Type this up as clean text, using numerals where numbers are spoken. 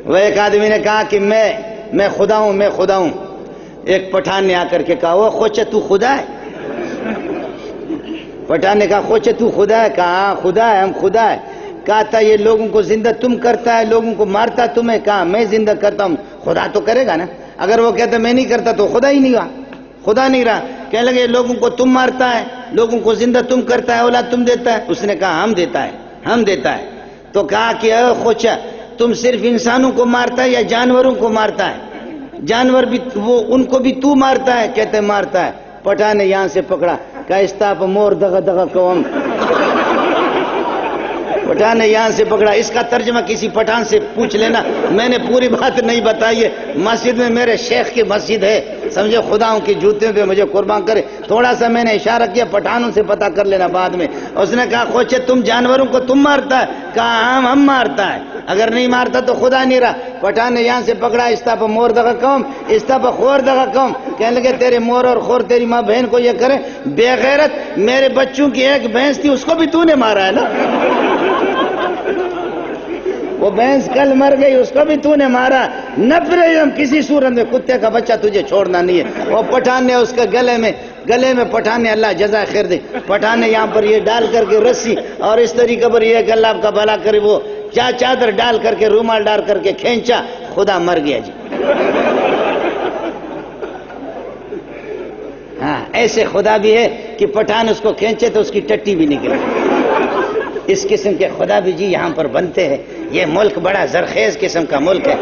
وہ ایک آدمی نے کہا کہ میں خدا ہوں، میں خدا ہوں۔ ایک پٹھان نے آ کر کے کہا وہ خوچے تو خدا ہے؟ پٹھان نے کہا خوچے تو خدا ہے؟ کہا ہاں خدا ہے، ہم خدا ہے۔ کہا تھا یہ لوگوں کو زندہ تم کرتا ہے، لوگوں کو مارتا تمہیں؟ کہا میں زندہ کرتا ہوں، خدا تو کرے گا نا۔ اگر وہ کہتا میں نہیں کرتا تو خدا ہی نہیں رہا، خدا نہیں رہا۔ کہنے لگے لوگوں کو تم مارتا ہے، لوگوں کو زندہ تم کرتا ہے، اولاد تم دیتا ہے؟ اس نے کہا ہم دیتا ہے، ہم دیتا ہے۔ تو کہا کہ اے خوچا تم صرف انسانوں کو مارتا ہے یا جانوروں کو مارتا ہے؟ جانور بھی وہ ان کو بھی تو مارتا ہے؟ کہتے مارتا ہے۔ پٹھان نے یہاں سے پکڑا، کہا استاپ مور دغا دغا قوم۔ پٹھان نے یہاں سے پکڑا، اس کا ترجمہ کسی پٹھان سے پوچھ لینا، میں نے پوری بات نہیں بتائی ہے۔ مسجد میں میرے شیخ کی مسجد ہے، سمجھے، خداؤں کی جوتیوں پہ مجھے قربان کرے۔ تھوڑا سا میں نے اشارہ کیا، پٹھانوں سے پتہ کر لینا بعد میں۔ اس نے کہا خوچے تم جانوروں کو تم مارتا ہے؟ کہا ہم مارتا ہے، اگر نہیں مارتا تو خدا نہیں رہا۔ پٹھان نے یہاں سے پکڑا، استاپ مور دغا قوم، استاپ خور دغا قوم۔ کہنے لگے تیرے مور اور خور تیری ماں بہن کو یہ کرے، بے غیرت، میرے بچوں کی ایک بھینس تھی اس کو بھی تو نے مارا ہے نا، وہ بھینس کل مر گئی اس کو بھی تو نے مارا، نفرت کسی صورت میں کتے کا بچہ تجھے چھوڑنا نہیں ہے۔ وہ پٹھان نے اس کے گلے میں پٹھان نے، اللہ جزائے خیر دے، پٹھان نے یہاں پر یہ ڈال کر کے رسی اور اس طریقے پر یہ کہ اللہ آپ کا بھلا کرے، وہ چادر ڈال کر کے رومال ڈال کر کے کھینچا، خدا مر گیا جی۔ ہاں ایسے خدا بھی ہے کہ پٹھان اس کو کھینچے تو اس کی ٹٹی بھی نکلے۔ اس قسم کے خدا بھی جی یہاں پر بنتے ہیں۔ یہ ملک بڑا زرخیز قسم کا ملک ہے۔